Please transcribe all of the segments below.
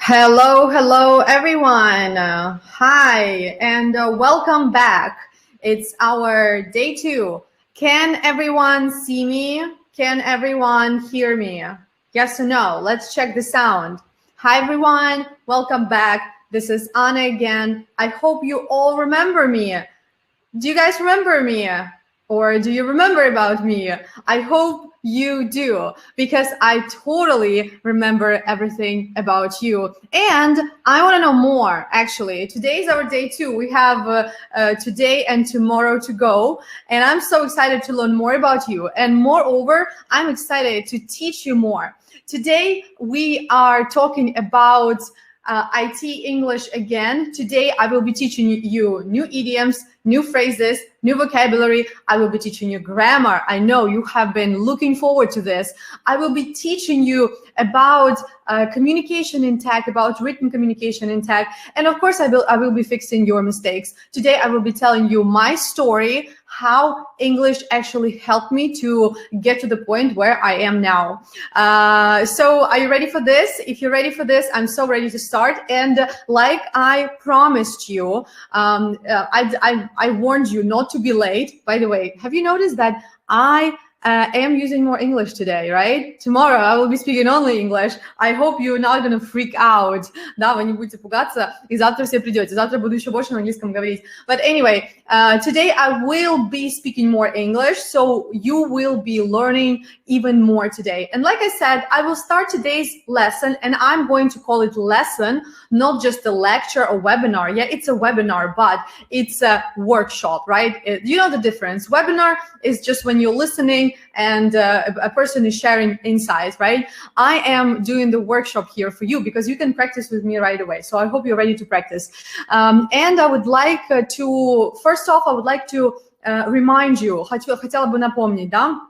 Hello, hello, everyone. Hi, and welcome back. It's our day 2. Can everyone see me? Can everyone hear me? Yes or no? Let's check the sound. Hi, everyone. Welcome back. This is Anna again. I hope you all remember me. Do you guys remember me? Or do you remember about me? I hope you do, because I totally remember everything about you. And I want to know more, actually. Today is our day 2. We have today and tomorrow to go. And I'm so excited to learn more about you. And moreover, I'm excited to teach you more. Today, we are talking about IT English again. Today, I will be teaching you new idioms, new phrases, new vocabulary. I will be teaching you grammar. I know you have been looking forward to this. I will be teaching you about communication in tech, about written communication in tech. And of course, I will be fixing your mistakes. Today, I will be telling you my story, how English actually helped me to get to the point where I am now. So are you ready for this? If you're ready for this, I'm so ready to start. And like I promised you, I warned you not to be late. By the way, have you noticed that I am using more English today, right? Tomorrow I will be speaking only English. I hope you're not gonna freak out. Да, вы не будете пугаться, и завтра все придете. Завтра буду еще больше на английском говорить. But anyway, today I will be speaking more English, so you will be learning even more today. And like I said, I will start today's lesson, and I'm going to call it lesson, not just a lecture or webinar. Yeah, it's a webinar, but it's a workshop, right? You know the difference. Webinar is just when you're listening and a person is sharing insights, right? I am doing the workshop here for you because you can practice with me right away. So I hope you're ready to practice. And I would like first off, I would like to remind you, хотела бы напомнить, да?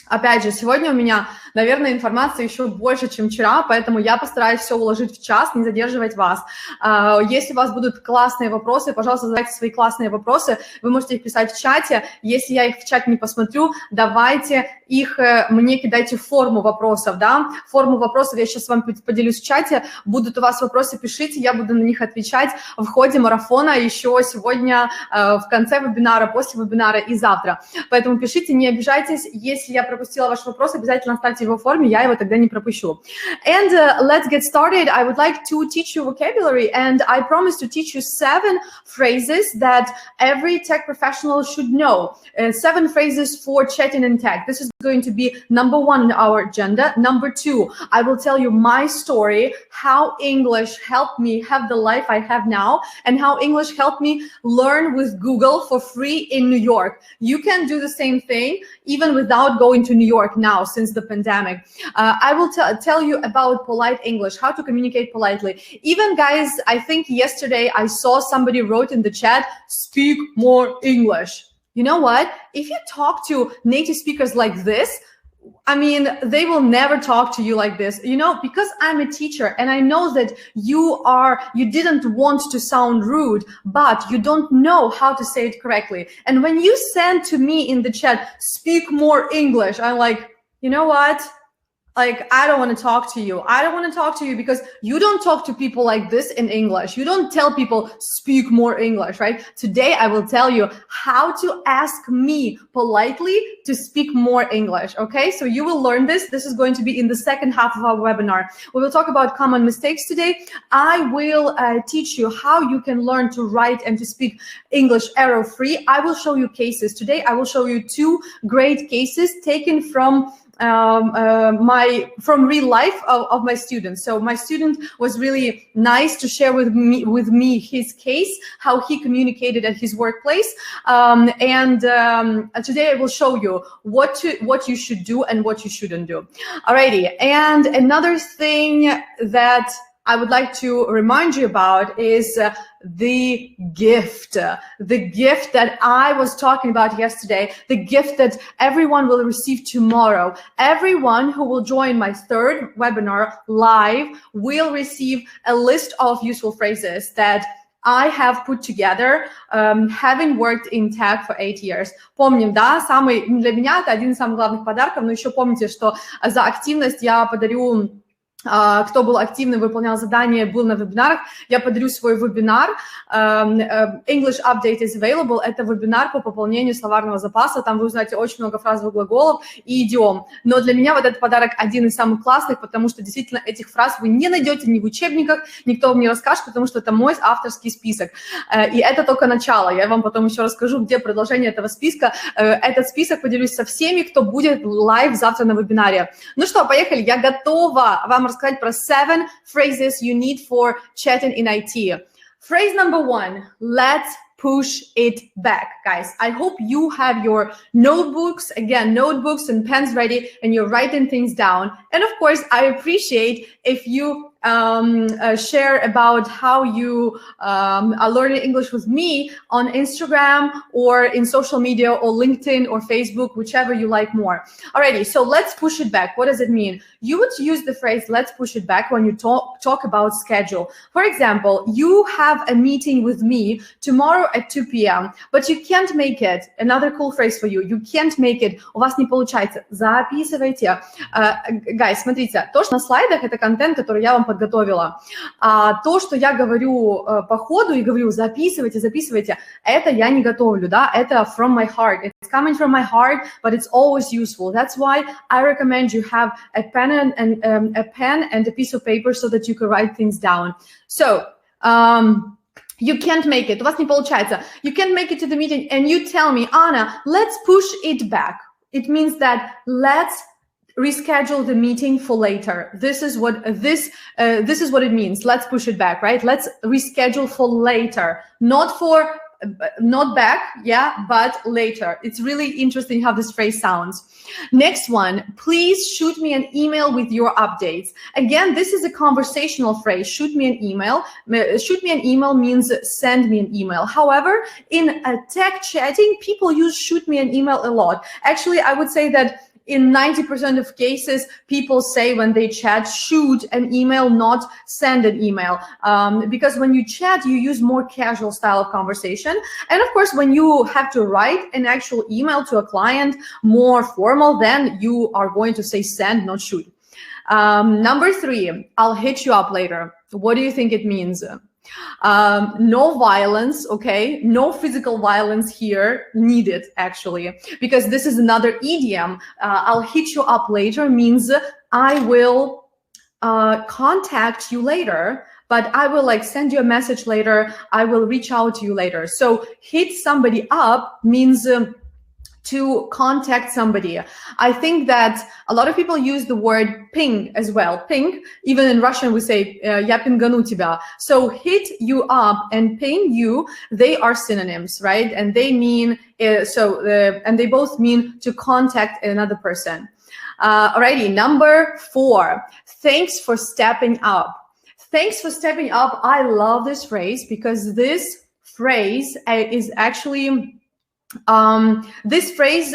Опять же, сегодня у меня, наверное, информации еще больше, чем вчера, поэтому я постараюсь все уложить в час, не задерживать вас. Если у вас будут классные вопросы, пожалуйста, задавайте свои классные вопросы. Вы можете их писать в чате. Если я их в чате не посмотрю, давайте их мне кидайте в форму вопросов, да? Форму вопросов я сейчас с вами поделюсь в чате. Будут у вас вопросы, пишите, я буду на них отвечать в ходе марафона еще сегодня, в конце вебинара, после вебинара и завтра. Поэтому пишите, не обижайтесь. Если я пропустила ваш вопрос, обязательно оставьте его в форме, я его тогда не пропущу. And let's get started. I would like to teach you vocabulary, and I promise to teach you 7 phrases that every tech professional should know. 7 phrases for chatting in tech. This is going to be number 1 on our agenda. Number 2, I will tell you my story, how English helped me have the life I have now, and how English helped me learn with Google for free in New York. You can do the same thing even without going to New York now since the pandemic. I will tell you about polite English, how to communicate politely. Even guys, I think yesterday I saw somebody wrote in the chat, speak more English. You know what? If you talk to native speakers like this, I mean, they will never talk to you like this, you know, because I'm a teacher and I know that you didn't want to sound rude, but you don't know how to say it correctly. And when you send to me in the chat, speak more English, I'm like, you know what? Like, I don't want to talk to you. I don't want to talk to you because you don't talk to people like this in English. You don't tell people, speak more English, right? Today, I will tell you how to ask me politely to speak more English, okay? So you will learn this. This is going to be in the second half of our webinar. We will talk about common mistakes today. I will teach you how you can learn to write and to speak English error-free. I will show you cases. Today, I will show you 2 great cases taken from real life of my student. So my student was really nice to share with me his case, how he communicated at his workplace. Today I will show you what you should do and what you shouldn't do. Alrighty, and another thing that I would like to remind you about is the gift that I was talking about yesterday, the gift that everyone will receive tomorrow. Everyone who will join my 3rd webinar live will receive a list of useful phrases that I have put together, having worked in tech for 8 years. Помним, да, для меня это один из самых главных подарков, но еще помните, что за активность я подарю кто был активным, выполнял задания, был на вебинарах, я подарю свой вебинар. English Update is available. Это вебинар по пополнению словарного запаса. Там вы узнаете очень много фразовых глаголов и идиом. Но для меня вот этот подарок один из самых классных, потому что действительно этих фраз вы не найдете ни в учебниках, никто вам не расскажет, потому что это мой авторский список. И это только начало. Я вам потом еще расскажу, где продолжение этого списка. Этот список поделюсь со всеми, кто будет лайв завтра на вебинаре. Ну что, поехали. Я готова вам рассказать про 7 phrases you need for chatting in IT. Phrase number 1, let's push it back. Guys, I hope you have your notebooks, again, notebooks and pens ready, and you're writing things down. And of course, I appreciate if you share about how you are learning English with me on Instagram or in social media or LinkedIn or Facebook, whichever you like more. Alrighty, so let's push it back. What does it mean? You would use the phrase let's push it back when you talk about schedule. For example, you have a meeting with me tomorrow at 2 p.m., but you can't make it. Another cool phrase for you. You can't make it. У вас не получается. Записывайте. Guys, смотрите, то, что на слайдах, это контент, который я вам подготовила. А то, что я говорю по ходу и говорю, записывайте, записывайте, это я не готовлю, да, это from my heart. It's coming from my heart, but it's always useful. That's why I recommend you have a pen and a piece of paper so that you can write things down. So, you can't make it. У вас не получается. You can't make it to the meeting, and you tell me, Anna, let's push it back. It means that let's reschedule the meeting for later. This is what it means. Let's push it back, right? Let's reschedule for later, not back, yeah, but later. It's really interesting how this phrase sounds. Next one, please shoot me an email with your updates. Again, this is a conversational phrase. Shoot me an email. Shoot me an email means send me an email. However, in tech chatting, people use shoot me an email a lot. Actually, I would say that in 90% of cases, people say when they chat, shoot an email, not send an email. Because when you chat, you use more casual style of conversation. And of course, when you have to write an actual email to a client, more formal, then you are going to say send, not shoot. Number 3, I'll hit you up later. What do you think it means? No violence, okay? No physical violence here needed, actually, because this is another idiom. I'll hit you up later means I will contact you later, but I will like send you a message later. I will reach out to you later. So hit somebody up means to contact somebody. I think that a lot of people use the word ping as well. Ping, even in Russian we say я пингану тебя. So hit you up and ping you, they are synonyms, right? And they mean and they both mean to contact another person. Alrighty, number 4, thanks for stepping up. Thanks for stepping up. I love this phrase because this phrase is actually this phrase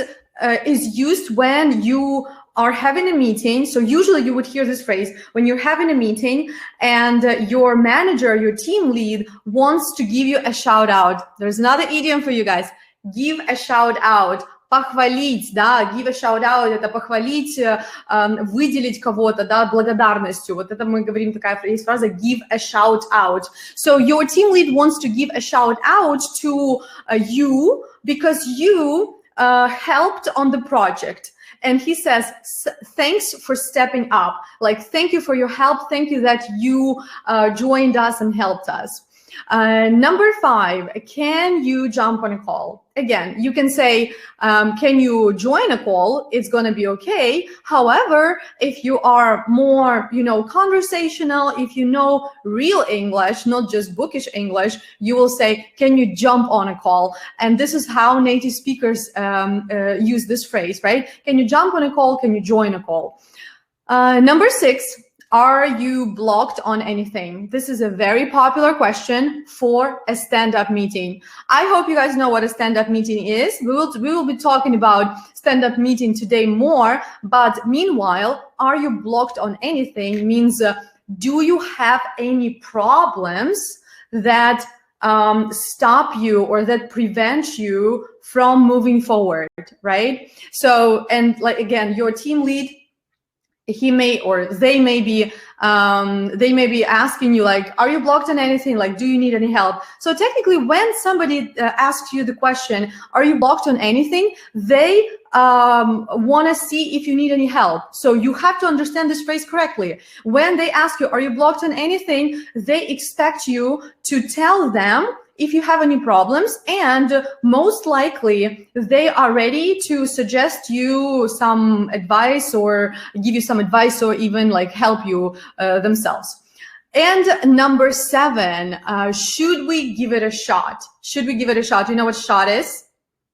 is used when you are having a meeting. So usually you would hear this phrase when you're having a meeting and your manager, your team lead wants to give you a shout out. There's another idiom for you guys. Give a shout out. Похвалить, да, give a shout out, это похвалить, выделить кого-то, да, благодарностью. Вот это мы говорим, такая есть фраза give a shout out. So your team lead wants to give a shout out to you because you helped on the project. And he says, thanks for stepping up. Like, thank you for your help. Thank you that you joined us and helped us. Number 5, can you jump on a call? Again, you can say, can you join a call? It's going to be okay. However, if you are more, conversational, if you know real English, not just bookish English, you will say, can you jump on a call? And this is how native speakers use this phrase, right? Can you jump on a call? Can you join a call? Number 6, are you blocked on anything? This is a very popular question for a stand-up meeting. I hope you guys know what a stand-up meeting is. We will be talking about stand-up meeting today more, but meanwhile, are you blocked on anything means do you have any problems that stop you or that prevent you from moving forward, right? So, and like again, your team lead he may or they may be asking you like, are you blocked on anything? Like, do you need any help? So technically, when somebody asks you the question, are you blocked on anything? They want to see if you need any help. So you have to understand this phrase correctly. When they ask you, are you blocked on anything? They expect you to tell them if you have any problems, and most likely they are ready to suggest you some advice or give you some advice or even like help you themselves. And number 7, should we give it a shot? Should we give it a shot? You know what shot is?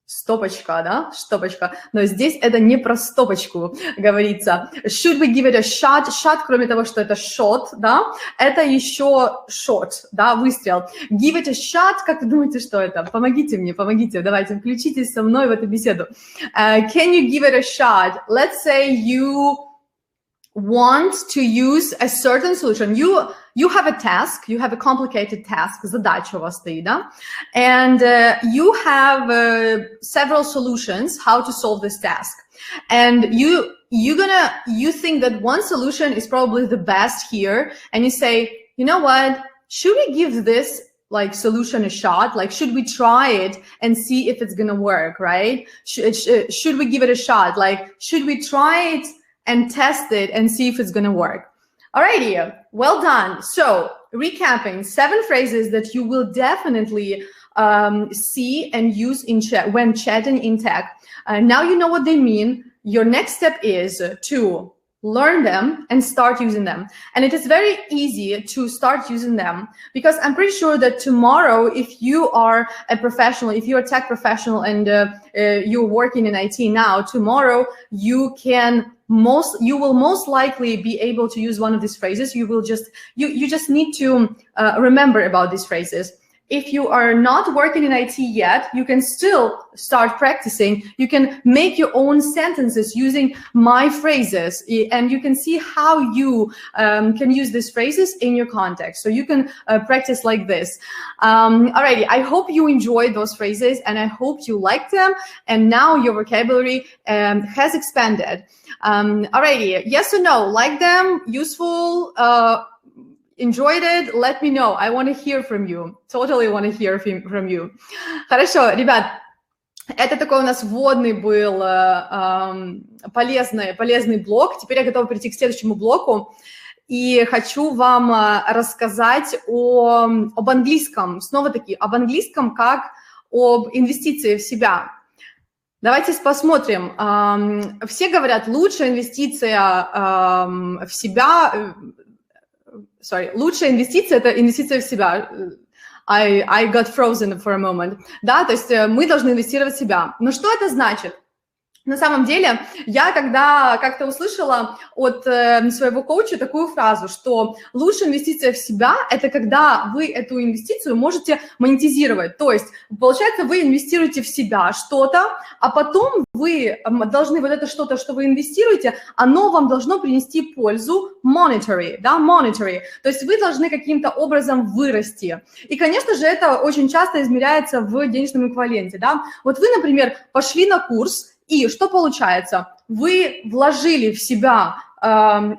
Стопочка, да? Стопочка. Но здесь это не про стопочку говорится. Should we give it a shot? Shot, кроме того, что это shot, да, это еще shot, да, выстрел. Give it a shot, как вы думаете, что это? Помогите мне, помогите, давайте, включитесь со мной в эту беседу. Can you give it a shot? Let's say you want to use a certain solution. You have a task, you have a complicated task, задача у вас стоит, да? And you have several solutions how to solve this task. And you think that one solution is probably the best here, and you say, you know what, should we give this like solution a shot? Like, should we try it and see if it's gonna work, right? Should we give it a shot? Like, should we try it and test it and see if it's gonna work? Alrighty, well done. So, recapping, 7 phrases that you will definitely see and use in chat when chatting in tech. Now you know what they mean. Your next step is to learn them and start using them. And it is very easy to start using them because I'm pretty sure that tomorrow, if you are a professional, if you're a tech professional and you're working in IT now, tomorrow you will most likely be able to use one of these phrases. You just need to remember about these phrases. If you are not working in IT yet, you can still start practicing. You can make your own sentences using my phrases, and you can see how you can use these phrases in your context. So you can practice like this. Alrighty, I hope you enjoyed those phrases, and I hope you liked them, and now your vocabulary has expanded. Alrighty, yes or no? Like them? Useful? Enjoyed it? Let me know. I want to hear from you. Totally want to hear from you. Хорошо, ребят, это такой у нас вводный был полезный блок. Теперь я готова перейти к следующему блоку. И хочу вам рассказать об английском. Снова-таки, об английском как об инвестиции в себя. Давайте посмотрим. Все говорят, лучшая инвестиция в себя... лучшая инвестиция – это инвестиция в себя. I got frozen for a moment. Да, то есть мы должны инвестировать в себя. Но что это значит? На самом деле, я когда как-то услышала от своего коуча такую фразу, что лучшая инвестиция в себя – это когда вы эту инвестицию можете монетизировать. То есть, получается, вы инвестируете в себя что-то, а потом вы должны вот это что-то, что вы инвестируете, оно вам должно принести пользу monetary, да, monetary. То есть вы должны каким-то образом вырасти. И, конечно же, это очень часто измеряется в денежном эквиваленте, да. Вот вы, например, пошли на курс, и что получается? Вы вложили в себя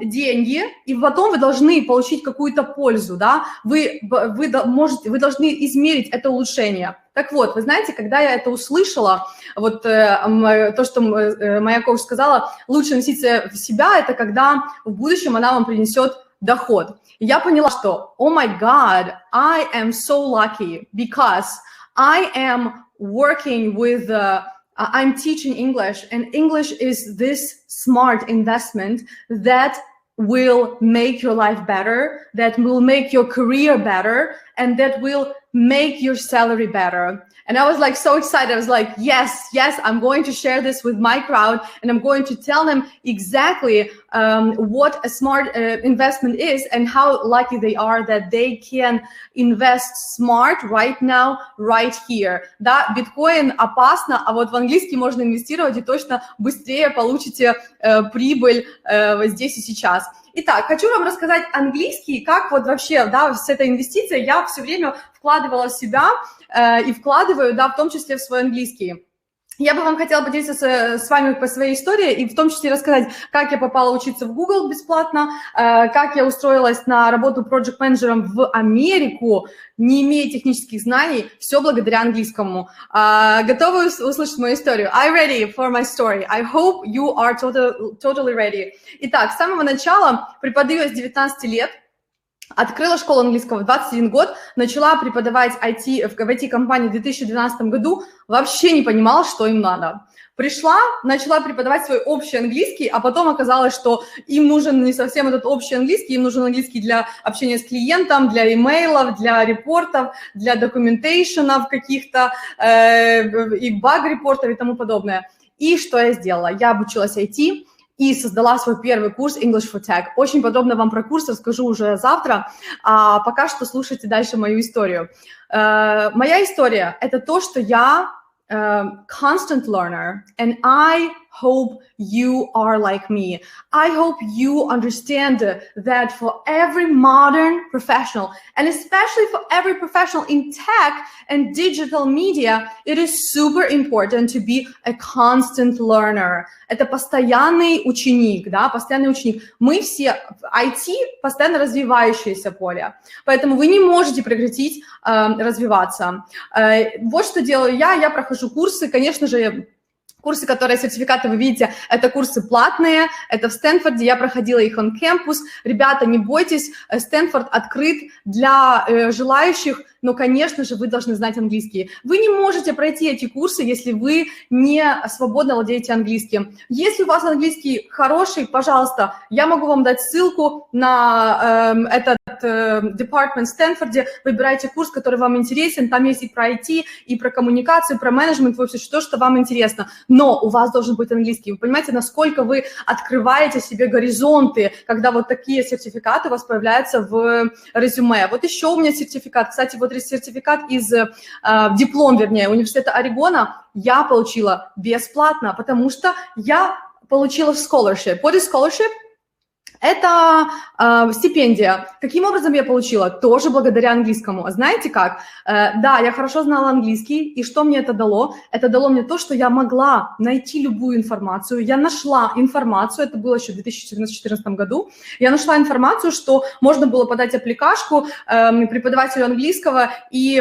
деньги, и потом вы должны получить какую-то пользу, да? Вы должны измерить это улучшение. Так вот, вы знаете, когда я это услышала, вот то, что моя коуч сказала, лучшая инвестиция в себя – это когда в будущем она вам принесет доход. И я поняла, что, oh my God, I am so lucky because I am working with I'm teaching English, and English is this smart investment that will make your life better, that will make your career better, and that will make your salary better. And I was like so excited. I was like, yes, I'm going to share this with my crowd, and I'm going to tell them exactly what a smart investment is and how lucky they are that they can invest smart right now, right here. Да, биткоин опасно, а вот в английский можно инвестировать и точно быстрее получите прибыль здесь и сейчас. Итак, хочу вам рассказать английский, как вот вообще, да, с этой инвестицией я все время вкладывала в себя и вкладываю, да, в том числе в свой английский. Я бы вам хотела поделиться с вами по своей истории и в том числе рассказать, как я попала учиться в Google бесплатно, как я устроилась на работу проект-менеджером в Америку, не имея технических знаний, все благодаря английскому. Готовы услышать мою историю? I'm ready for my story. I hope you are totally ready. Итак, с самого начала преподаю я с 19 лет. Открыла школу английского в 21 год, начала преподавать IT в IT-компании в 2012 году, вообще не понимала, что им надо. Пришла, начала преподавать свой общий английский, а потом оказалось, что им нужен не совсем этот общий английский, им нужен английский для общения с клиентом, для имейлов, для репортов, для документейшенов каких-то, и баг-репортов и тому подобное. И что я сделала? Я обучилась IT, и создала свой первый курс English for Tech. Очень подробно вам про курс расскажу уже завтра, а пока что слушайте дальше мою историю. Моя история – это то, что я constant learner, and I hope you are like me. I hope you understand that for every modern professional, and especially for every professional in tech and digital media, it is super important to be a constant learner. Это постоянный ученик, да, постоянный ученик. Мы все, IT – постоянно развивающееся поле, поэтому вы не можете прекратить развиваться. Вот что делаю я прохожу курсы, конечно же, курсы, которые сертификаты вы видите, это курсы платные, это в Стэнфорде, я проходила их on campus. Ребята, не бойтесь, Стэнфорд открыт для желающих, но, конечно же, вы должны знать английский. Вы не можете пройти эти курсы, если вы не свободно владеете английским. Если у вас английский хороший, пожалуйста, я могу вам дать ссылку на этот департамент в Стэнфорде, выбирайте курс, который вам интересен, там есть и про IT, и про коммуникацию, про менеджмент, вообще что вам интересно. Но у вас должен быть английский. Вы понимаете, насколько вы открываете себе горизонты, когда вот такие сертификаты у вас появляются в резюме. Вот еще у меня сертификат, кстати, вот сертификат из диплом, вернее, университета Орегона я получила бесплатно, потому что я получила scholarship. What is scholarship? Это стипендия. Каким образом я получила? Тоже благодаря английскому. Знаете как? Да, я хорошо знала английский, и что мне это дало? Это дало мне то, что я могла найти любую информацию. Я нашла информацию, это было еще в 2014 году, я нашла информацию, что можно было подать аппликашку преподавателю английского и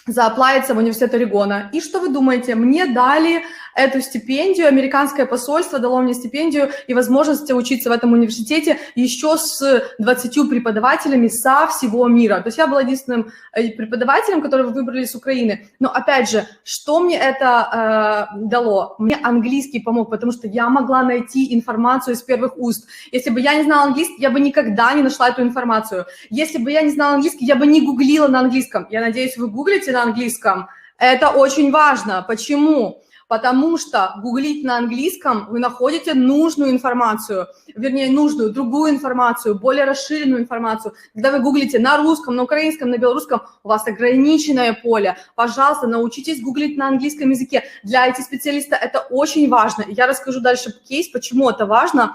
зааплавиться в университет Орегона. И что вы думаете? Мне дали эту стипендию, американское посольство дало мне стипендию и возможность учиться в этом университете еще с 20 преподавателями со всего мира. То есть я была единственным преподавателем, которого выбрали с Украины. Но опять же, что мне это дало? Мне английский помог, потому что я могла найти информацию из первых уст. Если бы я не знала английский, я бы никогда не нашла эту информацию. Если бы я не знала английский, я бы не гуглила на английском. Я надеюсь, вы гуглите на английском. Это очень важно. Почему? Потому что гуглить на английском вы находите нужную информацию, вернее, нужную, другую информацию, более расширенную информацию. Когда вы гуглите на русском, на украинском, на белорусском, у вас ограниченное поле. Пожалуйста, научитесь гуглить на английском языке. Для IT-специалиста это очень важно. Я расскажу дальше кейс, почему это важно,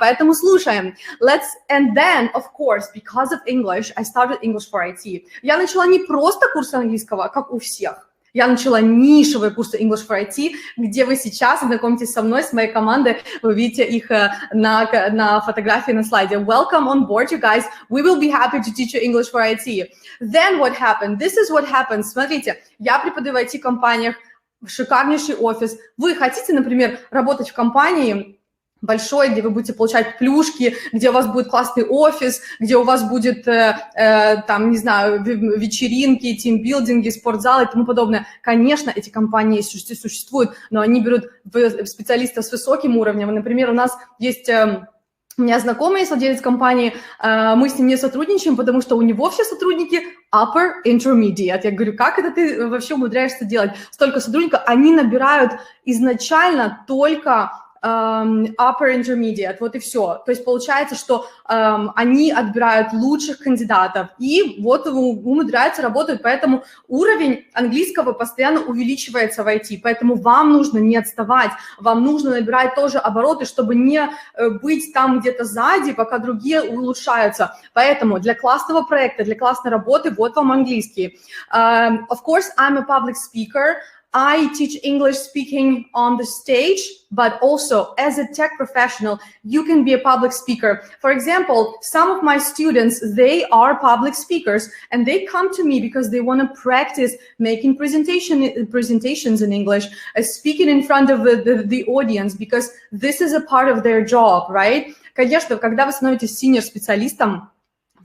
поэтому слушаем. And then, of course, because of English, I started English for IT. Я начала не просто курс английского, как у всех. Я начала нишевые курсы English for IT, где вы сейчас знакомитесь со мной, с моей командой. Вы видите их на фотографии на слайде. Welcome on board, you guys. We will be happy to teach you English for IT. Then what happened? This is what happened. Смотрите, я преподаю в IT-компаниях, шикарнейший офис. Вы хотите, например, работать в компании большой, где вы будете получать плюшки, где у вас будет классный офис, где у вас будет, там, не знаю, вечеринки, тимбилдинги, спортзалы и тому подобное. Конечно, эти компании существуют, но они берут специалистов с высоким уровнем. Например, у нас есть... У меня знакомый есть владелец компании, мы с ним не сотрудничаем, потому что у него все сотрудники upper intermediate. Я говорю, как это ты вообще умудряешься делать? Столько сотрудников, они набирают изначально только... upper intermediate, вот и все. То есть получается, что они отбирают лучших кандидатов и вот умудряются, работают, поэтому уровень английского постоянно увеличивается в IT, поэтому вам нужно не отставать, вам нужно набирать тоже обороты, чтобы не быть там где-то сзади, пока другие улучшаются. Поэтому для классного проекта, для классной работы вот вам английский. Of course, I'm a public speaker. I teach English speaking on the stage, but also as a tech professional, you can be a public speaker. For example, some of my students, they are public speakers and they come to me because they want to practice making presentations in English, speaking in front of the audience, because this is a part of their job, right? Конечно, когда вы становитесь senior-специалистом,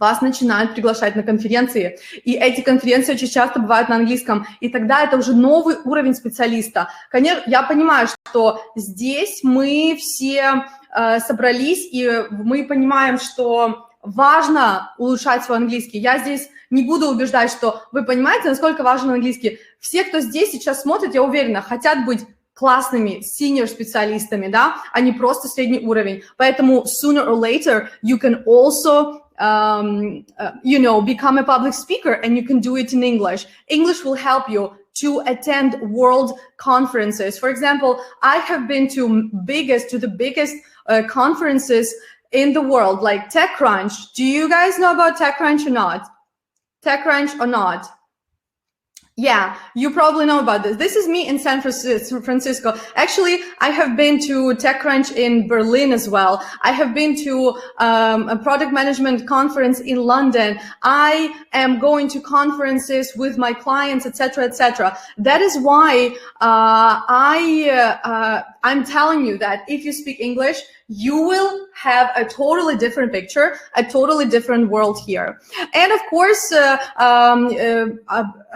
вас начинают приглашать на конференции, и эти конференции очень часто бывают на английском, и тогда это уже новый уровень специалиста. Конечно, я понимаю, что здесь мы все собрались, и мы понимаем, что важно улучшать свой английский. Я здесь не буду убеждать, что вы понимаете, насколько важен английский. Все, кто здесь сейчас смотрит, я уверена, хотят быть классными senior-специалистами, да, а не просто средний уровень. Поэтому sooner or later you can also you know, become a public speaker, and you can do it in English. English will help you to attend world conferences. For example, I have been to the biggest conferences in the world, like TechCrunch. Do you guys know about TechCrunch or not? TechCrunch or not? Yeah, you probably know about this. This is me in San Francisco. Actually, I have been to TechCrunch in Berlin as well. I have been to a product management conference in London. I am going to conferences with my clients, etc., etc. That is why I'm telling you that if you speak English, you will have a totally different picture, a totally different world here. And of course,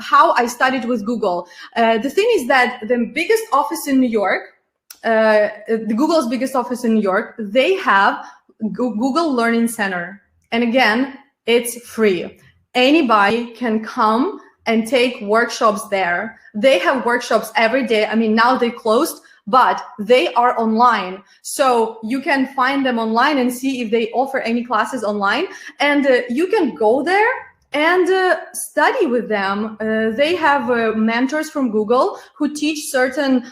how I studied with Google. The thing is that the biggest office in New York, Google's biggest office in New York, they have Google Learning Center. And again, it's free. Anybody can come and take workshops there. They have workshops every day. I mean, now they closed, but they are online. So you can find them online and see if they offer any classes online. And you can go there and study with them. They have mentors from Google who teach certain,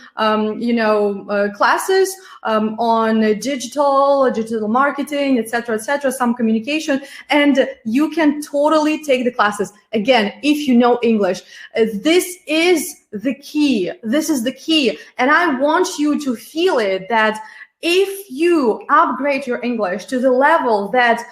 classes on digital marketing, etc., some communication, and you can totally take the classes. Again, if you know English, this is the key. This is the key. And I want you to feel it, that if you upgrade your English to the level that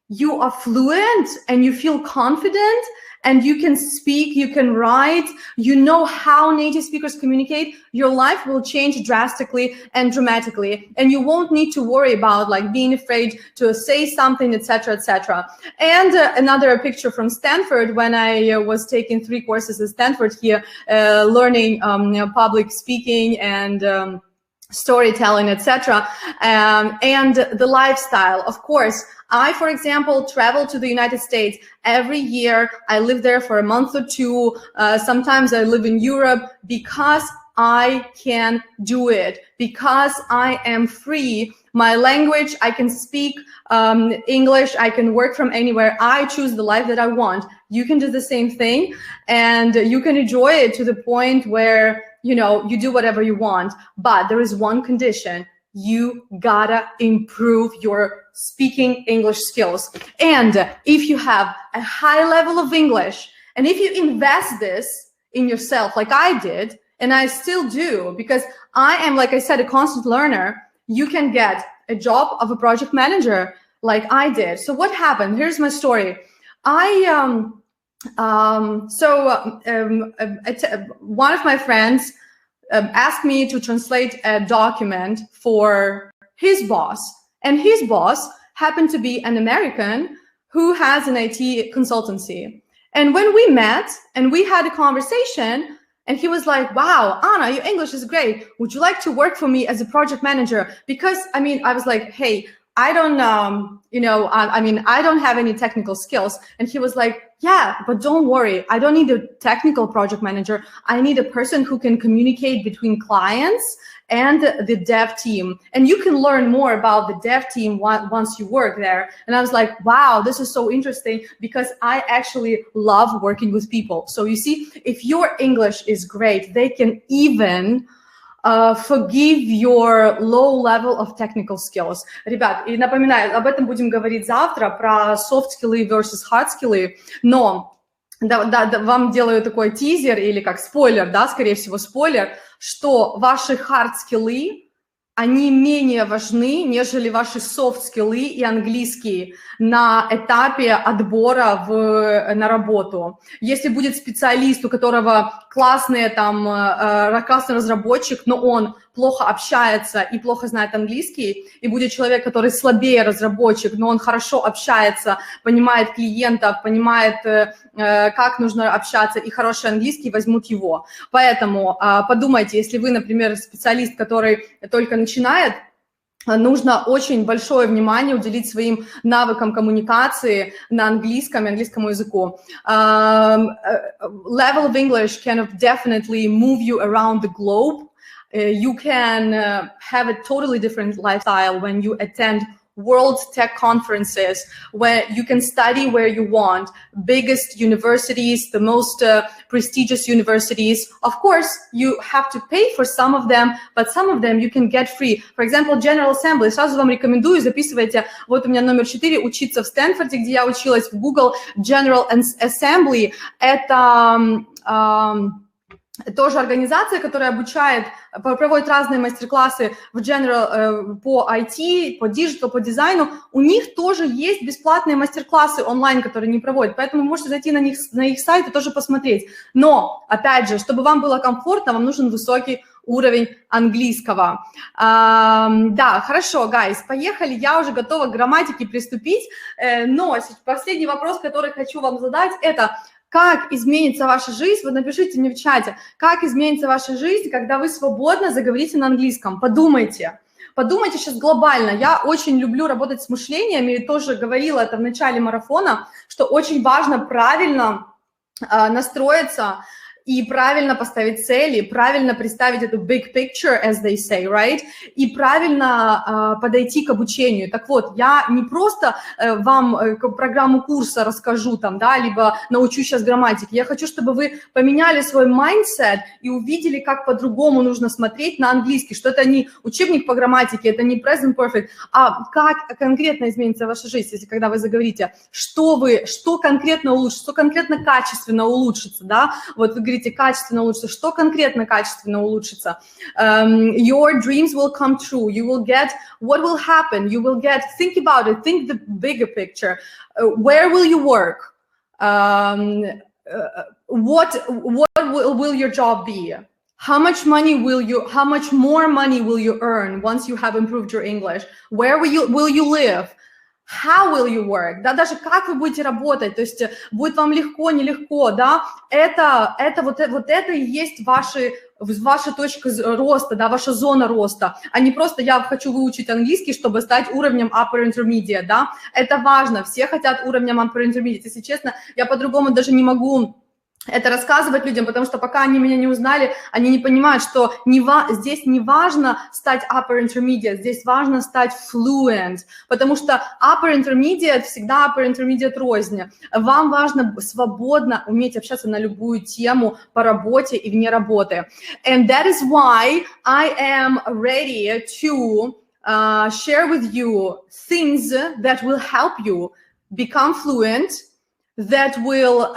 you are fluent and you feel confident and you can speak, you can write, you know how native speakers communicate, your life will change drastically and dramatically. And you won't need to worry about like being afraid to say something, etc., etc. And another picture from Stanford, when I was taking 3 courses at Stanford here, learning public speaking and storytelling, etc. And the lifestyle, of course. I, for example, travel to the United States every year. I live there for a month or 2. Sometimes I live in Europe because I can do it, because I am free. My language, I can speak English, I can work from anywhere. I choose the life that I want. You can do the same thing, and you can enjoy it to the point where, you know, you do whatever you want. But there is one condition. You gotta improve your speaking English skills. And if you have a high level of English, and if you invest this in yourself, like I did, and I still do, because I am, like I said, a constant learner, you can get a job of a project manager like I did. So what happened? Here's my story. One of my friends asked me to translate a document for his boss. And his boss happened to be an American who has an IT consultancy. And when we met and we had a conversation, and he was like, wow, Anna, your English is great. Would you like to work for me as a project manager? Because, I mean, I was like, hey, I don't, I don't have any technical skills. And he was like, yeah, but don't worry. I don't need a technical project manager. I need a person who can communicate between clients and the dev team. And you can learn more about the dev team once you work there. And I was like, wow, this is so interesting, because I actually love working with people. So you see, if your English is great, they can even forgive your low level of technical skills. Ребят, и напоминаю, об этом будем говорить завтра, про soft skills versus hard skills, но вам делаю такой тизер или как спойлер, да, скорее всего спойлер, что ваши хард-скиллы, они менее важны, нежели ваши софт-скиллы и английский на этапе отбора на работу. Если будет специалист, у которого классный разработчик, но он плохо общается и плохо знает английский, и будет человек, который слабее разработчик, но он хорошо общается, понимает клиентов, понимает, как нужно общаться, и хороший английский, возьмут его. Поэтому подумайте, если вы, например, специалист, который только начинает, нужно очень большое внимание уделить своим навыкам коммуникации на английском и английскому языку. Level of English can definitely move you around the globe. You can have a totally different lifestyle when you attend world tech conferences, where you can study where you want, biggest universities, the most prestigious universities. Of course, you have to pay for some of them, but some of them you can get free. For example, General Assembly. Сразу вам рекомендую, записывайте, вот у меня номер 4, учиться в Стэнфорде, где я училась, в Google. General Assembly – это тоже организация, которая обучает, проводит разные мастер-классы в General по IT, по Digital, по дизайну. У них тоже есть бесплатные мастер-классы онлайн, которые они проводят, поэтому вы можете зайти на их сайт и тоже посмотреть. Но, опять же, чтобы вам было комфортно, вам нужен высокий уровень английского. Да, хорошо, guys, поехали. Я уже готова к грамматике приступить, но последний вопрос, который хочу вам задать, это: как изменится ваша жизнь? Вот напишите мне в чате, как изменится ваша жизнь, когда вы свободно заговорите на английском. Подумайте. Подумайте сейчас глобально. Я очень люблю работать с мышлениями, и тоже говорила это в начале марафона, что очень важно правильно настроиться и правильно поставить цели, правильно представить эту big picture, as they say, right? И правильно подойти к обучению. Так вот, я не просто вам программу курса расскажу там, да, либо научу сейчас грамматике. Я хочу, чтобы вы поменяли свой mindset и увидели, как по-другому нужно смотреть на английский, что это не учебник по грамматике, это не present perfect, а как конкретно изменится ваша жизнь, если когда вы заговорите, что конкретно улучшится, что конкретно качественно улучшится, да? Вот вы говорите, качественно улучшится. Что конкретно качественно улучшится? Your dreams will come true. You will get what will happen. You will get, think about it, think the bigger picture. Where will you work? What will your job be? How much more money will you earn once you have improved your English? Where will you live? How will you work? Да, даже как вы будете работать, то есть будет вам легко, нелегко, да, это и есть ваша точка роста, да, ваша зона роста, а не просто я хочу выучить английский, чтобы стать уровнем upper intermediate, да, это важно, все хотят уровнем upper intermediate, если честно, я по-другому даже не могу это рассказывать людям, потому что пока они меня не узнали, они не понимают, что здесь не важно стать upper intermediate, здесь важно стать fluent, потому что upper intermediate всегда upper intermediate рознь. Вам важно свободно уметь общаться на любую тему по работе и вне работы. And that is why I am ready to share with you things that will help you become fluent, that will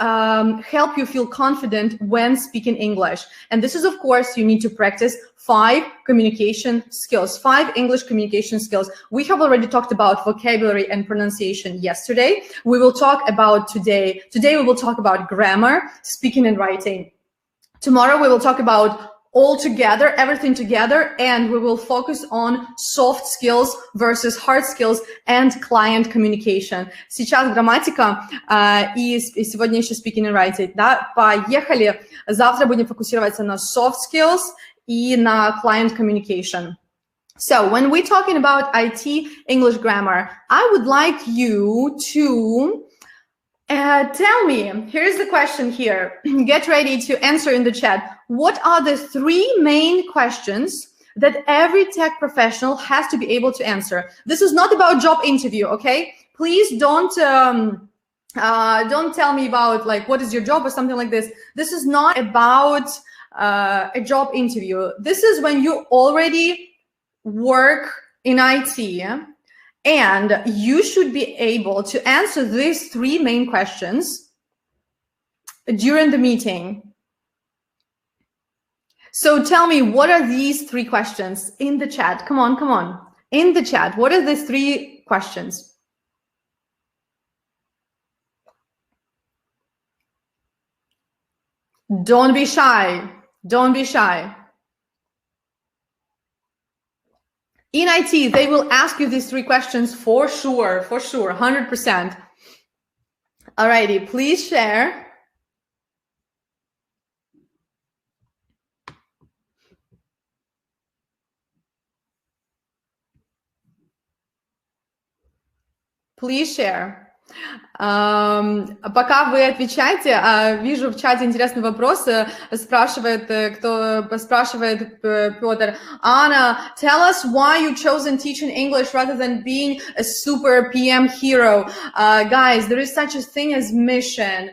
help you feel confident when speaking English. And this is, of course, you need to practice 5 communication skills, 5 English communication skills. We have already talked about vocabulary and pronunciation yesterday. We will talk about today we will talk about grammar, speaking and writing. Tomorrow we will talk about all together, everything together, and we will focus on soft skills versus hard skills and client communication. Сейчас грамматика и сегодня еще speaking and writing, да, поехали. Завтра будем фокусироваться на soft skills и на client communication. So when we're talking about IT English grammar, I would like you to tell me, here's the question here. Get ready to answer in the chat. What are the 3 main questions that every tech professional has to be able to answer? This is not about job interview, okay? Please don't tell me about like, what is your job or something like this. This is not about a job interview. This is when you already work in IT, and you should be able to answer these 3 main questions during the meeting. So tell me, what are these 3 questions in the chat? Come on, come on. In the chat, what are these 3 questions? Don't be shy. Don't be shy. In IT, they will ask you these 3 questions for sure, 100%. Alrighty, please share. Please share. Пока вы отвечаете, вижу в чате интересный вопрос, спрашивает Петр. Anna, tell us why you chosen teaching English rather than being a super PM hero. Guys, there is such a thing as mission.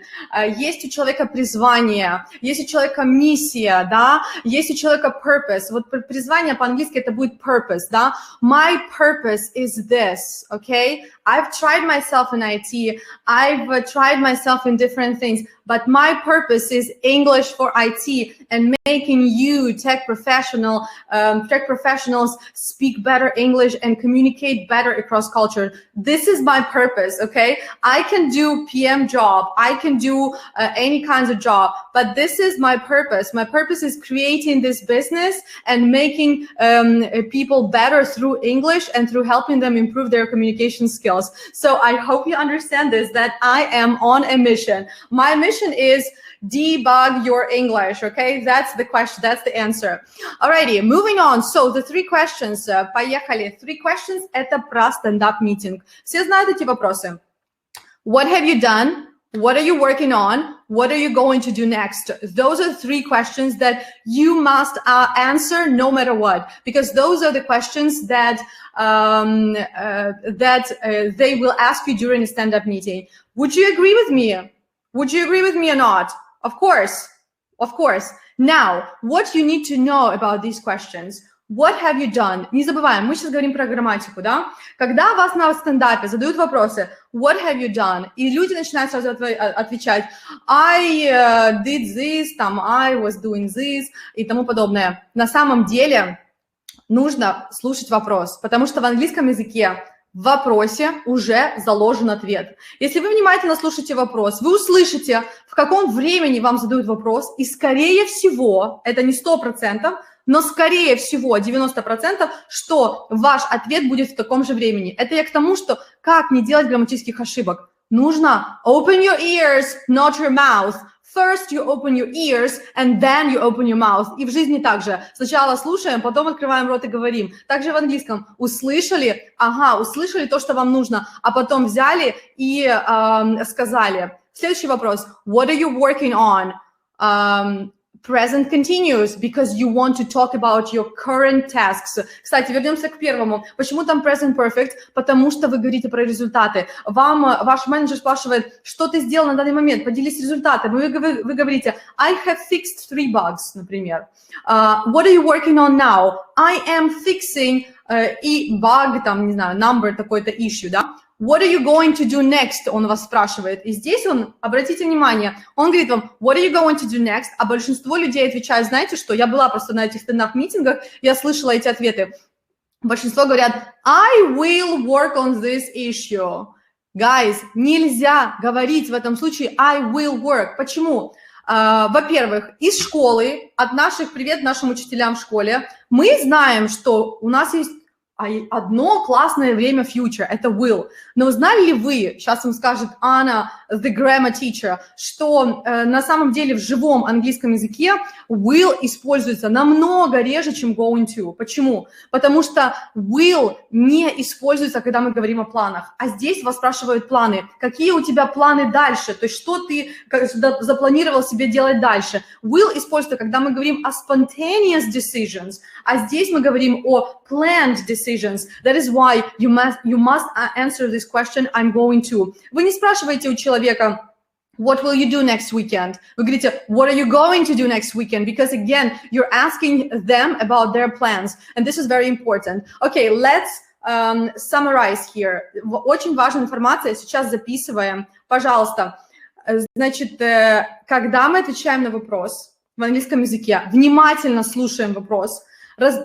Есть у человека призвание, есть у человека миссия, да, есть у человека purpose. Вот призвание по-английски это будет purpose, да. My purpose is this, okay? I've tried myself in IT, I've tried myself in different things, but my purpose is English for IT and making you tech professionals speak better English and communicate better across culture. This is my purpose, okay? I can do PM job, I can do any kinds of job, but this is my purpose. My purpose is creating this business and making people better through English and through helping them improve their communication skills. So I hope you understand this, that I am on a mission. My mission is debug your English, okay? That's the question, that's the answer. Alrighty, moving on. So the 3 questions, поехали. 3 questions, это про стендап-митинг. Все знают эти вопросы? What have you done? What are you working on? What are you going to do next? Those are 3 questions that you must answer no matter what, because those are the questions that they will ask you during a stand-up meeting. Would you agree with me? Would you agree with me or not? Of course, of course. Now, what you need to know about these questions. What have you done? Не забываем, мы сейчас говорим про грамматику, да? Когда вас на стендапе задают вопросы, what have you done? И люди начинают сразу отвечать, I did this, там, I was doing this и тому подобное. На самом деле нужно слушать вопрос, потому что в английском языке в вопросе уже заложен ответ. Если вы внимательно слушаете вопрос, вы услышите, в каком времени вам задают вопрос, и скорее всего, это не 100%, но скорее всего 90%, что ваш ответ будет в таком же времени. Это я к тому, что как не делать грамматических ошибок. Нужно open your ears, not your mouth. First you open your ears, and then you open your mouth. И в жизни также. Сначала слушаем, потом открываем рот и говорим. Также в английском. Услышали, ага, услышали то, что вам нужно, а потом взяли и сказали. Следующий вопрос. What are you working on? Present continuous, because you want to talk about your current tasks. Кстати, вернемся к первому. Почему там present perfect? Потому что вы говорите про результаты. Вам ваш менеджер спрашивает, что ты сделал на данный момент, поделись результатами. Вы говорите, I have fixed 3 bugs, например. What are you working on now? I am fixing и bug, там, не знаю, number, такой-то issue, да? What are you going to do next? Он вас спрашивает. И здесь он, обратите внимание, он говорит вам, what are you going to do next? А большинство людей отвечают, знаете что, я была просто на этих стендап-митингах, я слышала эти ответы. Большинство говорят, I will work on this issue. Guys, нельзя говорить в этом случае I will work. Почему? Во-первых, из школы, от наших, привет нашим учителям в школе, мы знаем, что у нас есть одно классное время future, это will. Но знали ли вы, сейчас вам скажет Анна, the grammar teacher, что на самом деле в живом английском языке will используется намного реже, чем going to. Почему? Потому что will не используется, когда мы говорим о планах. А здесь вас спрашивают планы. Какие у тебя планы дальше? То есть что ты запланировал себе делать дальше? Will используется, когда мы говорим о spontaneous decisions, а здесь мы говорим о planned decisions. That is why you must answer this question, I'm going to. Вы не спрашиваете у человека, what will you do next weekend? Вы говорите, what are you going to do next weekend? Because again, you're asking them about their plans. And this is very important. Okay, let's summarize here. Очень важная информация, сейчас записываем. Пожалуйста, Значит, когда мы отвечаем на вопрос в английском языке, внимательно слушаем вопрос,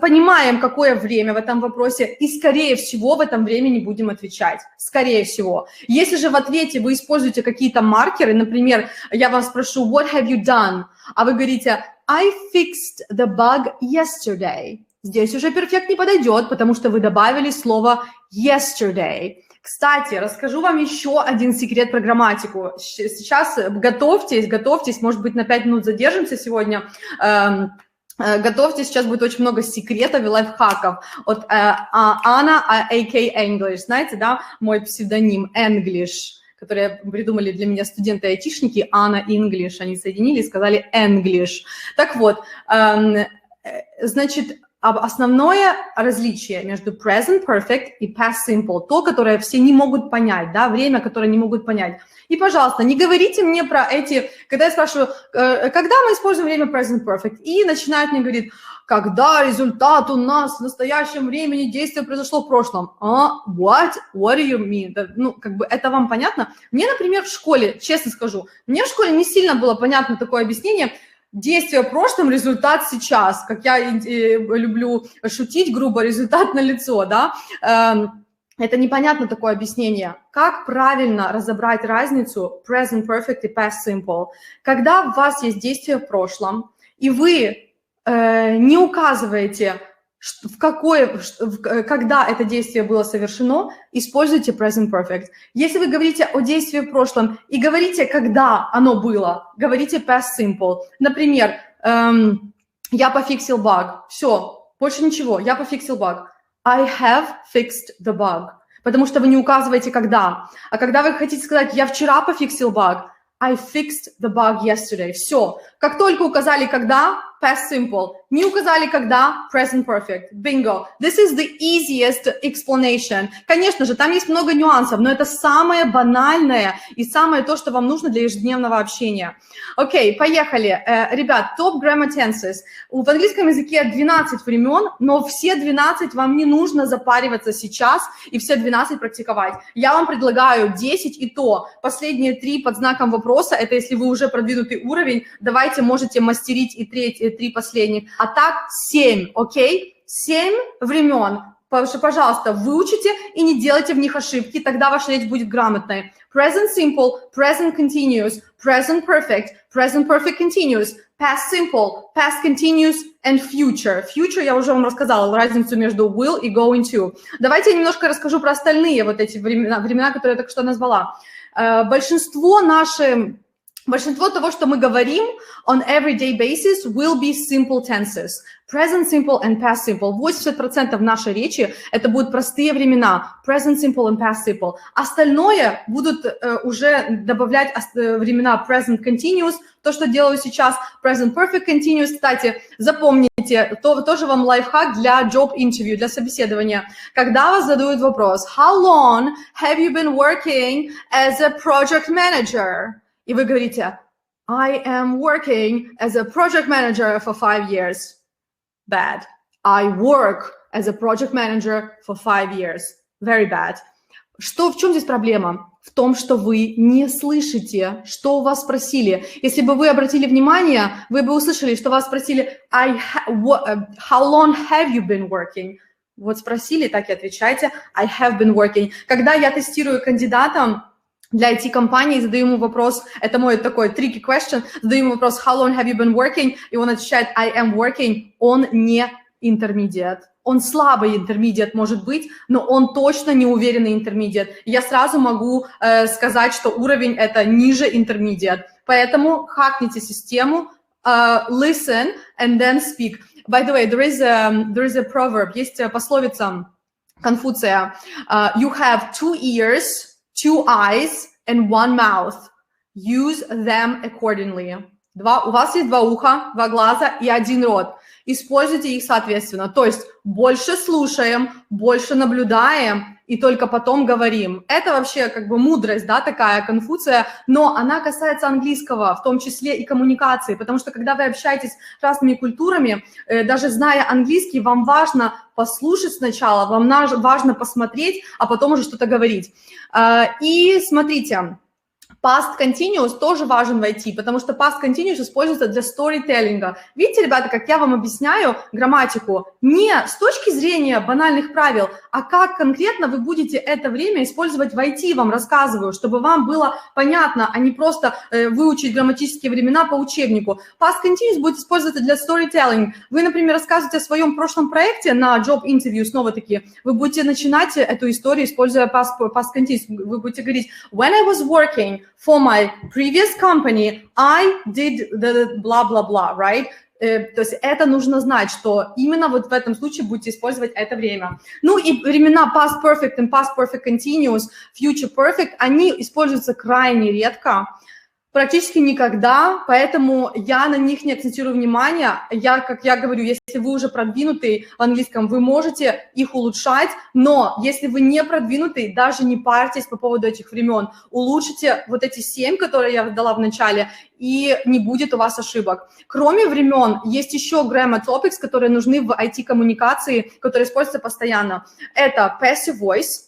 понимаем, какое время в этом вопросе, и, скорее всего, в этом времени будем отвечать. Скорее всего. Если же в ответе вы используете какие-то маркеры, например, я вас спрошу, what have you done? А вы говорите, I fixed the bug yesterday. Здесь уже перфект не подойдет, потому что вы добавили слово yesterday. Кстати, расскажу вам еще один секрет про грамматику. Сейчас готовьтесь, может быть, на 5 минут задержимся сегодня. Готовьтесь, сейчас будет очень много секретов и лайфхаков от Анна, a.k.a. English. Знаете, да, мой псевдоним English, который придумали для меня студенты-айтишники, Анна и English. Они соединили и сказали English. Так вот, значит, основное различие между present perfect и past simple, то, которое все не могут понять, да, время, которое не могут понять. И, пожалуйста, не говорите мне про эти, когда я спрашиваю, когда мы используем время present perfect, и начинают мне говорить, когда результат у нас в настоящем времени, действие произошло в прошлом. What do you mean? Ну, как бы это вам понятно? Мне, например, в школе, честно скажу, мне в школе не сильно было понятно такое объяснение, действие в прошлом, результат сейчас, как я люблю шутить грубо, результат налицо, да, это непонятно такое объяснение. Как правильно разобрать разницу present perfect и past simple? Когда у вас есть действие в прошлом, и вы не указываете, когда это действие было совершено, используйте present perfect. Если вы говорите о действии в прошлом и говорите, когда оно было, говорите past simple. Например, я пофиксил баг. Все, больше ничего, я пофиксил баг. I have fixed the bug. Потому что вы не указываете, когда. А когда вы хотите сказать, я вчера пофиксил баг, I fixed the bug yesterday. Все. Как только указали, когда, past simple. Не указали, когда, present perfect. Bingo. This is the easiest explanation. Конечно же, там есть много нюансов, но это самое банальное и самое то, что вам нужно для ежедневного общения. Окей, поехали. Ребят, топ grammar tenses. В английском языке 12 времен, но все 12 вам не нужно запариваться сейчас и все 12 практиковать. Я вам предлагаю 10 и то. Последние 3 под знаком вопроса, это если вы уже продвинутый уровень, давайте можете мастерить и 3 последних. А так 7, окей? 7 времен. Пожалуйста, выучите и не делайте в них ошибки, тогда ваша речь будет грамотной. Present simple, present continuous, present perfect continuous, past simple, past continuous and future. Future я уже вам рассказала, разницу между will и going to. Давайте я немножко расскажу про остальные вот эти времена, которые я только что назвала. Большинство того, что мы говорим on everyday basis, will be simple tenses. Present simple and past simple. 80% нашей речи это будут простые времена. Present simple and past simple. Остальное будут уже добавлять времена present continuous. То, что делаю сейчас, present perfect continuous. Кстати, запомните, тоже вам лайфхак для job interview, для собеседования. Когда вас задают вопрос, how long have you been working as a project manager? И вы говорите, I am working as a project manager for 5 years. Bad. I work as a project manager for 5 years. Very bad. В чем здесь проблема? В том, что вы не слышите, что у вас спросили. Если бы вы обратили внимание, вы бы услышали, что вас спросили, how long have you been working? Вот спросили, так и отвечайте, I have been working. Когда я тестирую кандидатам, для IT-компании задаю ему вопрос, это мой такой tricky question, задаю ему вопрос, how long have you been working? И он отвечает, I am working. Он не intermediate. Он слабый intermediate может быть, но он точно не уверенный intermediate. Я сразу могу сказать, что уровень это ниже intermediate. Поэтому хакните систему, listen and then speak. By the way, there is a proverb, есть пословица Конфуция. You have 2 ears, 2 eyes and 1 mouth. Use them accordingly. У вас есть 2 уха, 2 глаза и 1 рот. Используйте их соответственно. То есть больше слушаем, больше наблюдаем и только потом говорим. Это вообще как бы мудрость, да, такая Конфуция, но она касается английского, в том числе и коммуникации, потому что когда вы общаетесь с разными культурами, даже зная английский, вам важно послушать сначала, вам важно посмотреть, а потом уже что-то говорить. И смотрите, Past continuous тоже важен в IT, потому что past continuous используется для сторителлинга. Видите, ребята, как я вам объясняю грамматику? Не с точки зрения банальных правил, а как конкретно вы будете это время использовать в IT, вам рассказываю, чтобы вам было понятно, а не просто выучить грамматические времена по учебнику. Past continuous будет использоваться для storytelling. Вы, например, рассказываете о своем прошлом проекте на job interview, снова-таки, вы будете начинать эту историю, используя past continuous. Вы будете говорить, when I was working for my previous company, I did the blah-blah-blah, right? То есть это нужно знать, что именно вот в этом случае будете использовать это время. Ну и времена past perfect и past perfect continuous, future perfect, они используются крайне редко, практически никогда, поэтому я на них не акцентирую внимание. Как я говорю, если вы уже продвинутый в английском, вы можете их улучшать, но если вы не продвинутый, даже не парьтесь по поводу этих времен. Улучшите вот эти 7, которые я дала в начале, и не будет у вас ошибок. Кроме времен, есть еще grammar topics, которые нужны в IT-коммуникации, которые используются постоянно. Это passive voice.